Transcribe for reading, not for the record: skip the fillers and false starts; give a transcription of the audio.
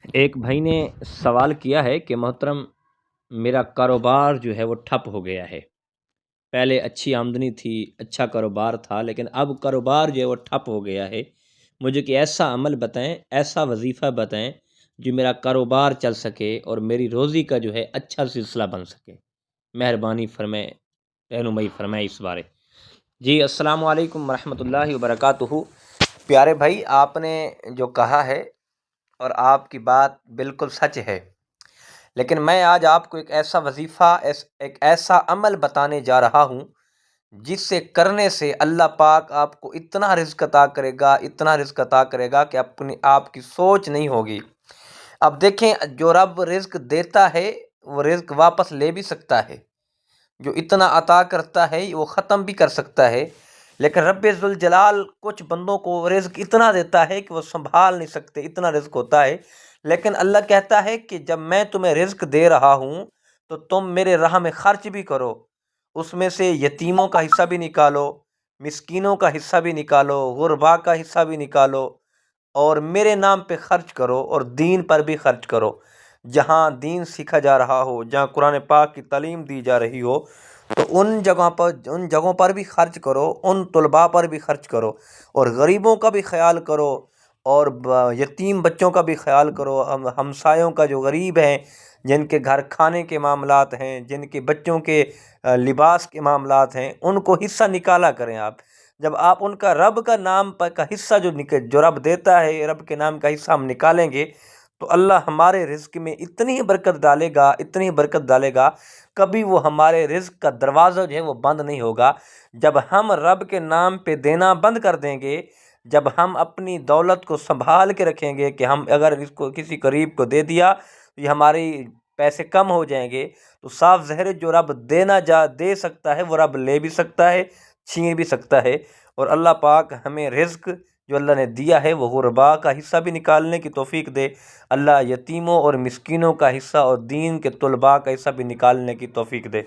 ایک بھائی نے سوال کیا ہے کہ محترم میرا کاروبار جو ہے وہ ٹھپ ہو گیا ہے۔ پہلے اچھی آمدنی تھی، اچھا کاروبار تھا، لیکن اب کاروبار جو ہے وہ ٹھپ ہو گیا ہے۔ مجھے کہ ایسا عمل بتائیں، ایسا وظیفہ بتائیں جو میرا کاروبار چل سکے اور میری روزی کا جو ہے اچھا سلسلہ بن سکے۔ مہربانی فرمائیں، رہنمائی فرمائیں اس بارے۔ جی السلام علیکم ورحمۃ اللہ وبرکاتہ۔ پیارے بھائی، آپ نے جو کہا ہے اور آپ کی بات بالکل سچ ہے، لیکن میں آج آپ کو ایک ایسا وظیفہ، ایک ایسا عمل بتانے جا رہا ہوں جس سے کرنے سے اللہ پاک آپ کو اتنا رزق عطا کرے گا، اتنا رزق عطا کرے گا کہ آپ کی سوچ نہیں ہوگی۔ اب دیکھیں، جو رب رزق دیتا ہے وہ رزق واپس لے بھی سکتا ہے، جو اتنا عطا کرتا ہے وہ ختم بھی کر سکتا ہے، لیکن رب ذوالجلال کچھ بندوں کو رزق اتنا دیتا ہے کہ وہ سنبھال نہیں سکتے، اتنا رزق ہوتا ہے۔ لیکن اللہ کہتا ہے کہ جب میں تمہیں رزق دے رہا ہوں تو تم میرے راہ میں خرچ بھی کرو، اس میں سے یتیموں کا حصہ بھی نکالو، مسکینوں کا حصہ بھی نکالو، غربا کا حصہ بھی نکالو، اور میرے نام پہ خرچ کرو اور دین پر بھی خرچ کرو۔ جہاں دین سیکھا جا رہا ہو، جہاں قرآن پاک کی تعلیم دی جا رہی ہو، تو ان جگہوں پر بھی خرچ کرو، ان طلباء پر بھی خرچ کرو، اور غریبوں کا بھی خیال کرو، اور یتیم بچوں کا بھی خیال کرو، ہمسایوں کا جو غریب ہیں، جن کے گھر کھانے کے معاملات ہیں، جن کے بچوں کے لباس کے معاملات ہیں، ان کو حصہ نکالا کریں آپ۔ جب آپ ان کا رب کا نام کا حصہ جو رب دیتا ہے، رب کے نام کا حصہ ہم نکالیں گے تو اللہ ہمارے رزق میں اتنی برکت ڈالے گا، اتنی برکت ڈالے گا، کبھی وہ ہمارے رزق کا دروازہ جو ہے وہ بند نہیں ہوگا۔ جب ہم رب کے نام پہ دینا بند کر دیں گے، جب ہم اپنی دولت کو سنبھال کے رکھیں گے کہ ہم اگر اس کو کسی غریب کو دے دیا تو یہ ہماری پیسے کم ہو جائیں گے، تو صاف ظاہر ہے جو رب دے سکتا ہے وہ رب لے بھی سکتا ہے، چھین بھی سکتا ہے۔ اور اللہ پاک ہمیں رزق جو اللہ نے دیا ہے وہ غربا کا حصہ بھی نکالنے کی توفیق دے۔ اللہ یتیموں اور مسکینوں کا حصہ اور دین کے طلباء کا حصہ بھی نکالنے کی توفیق دے۔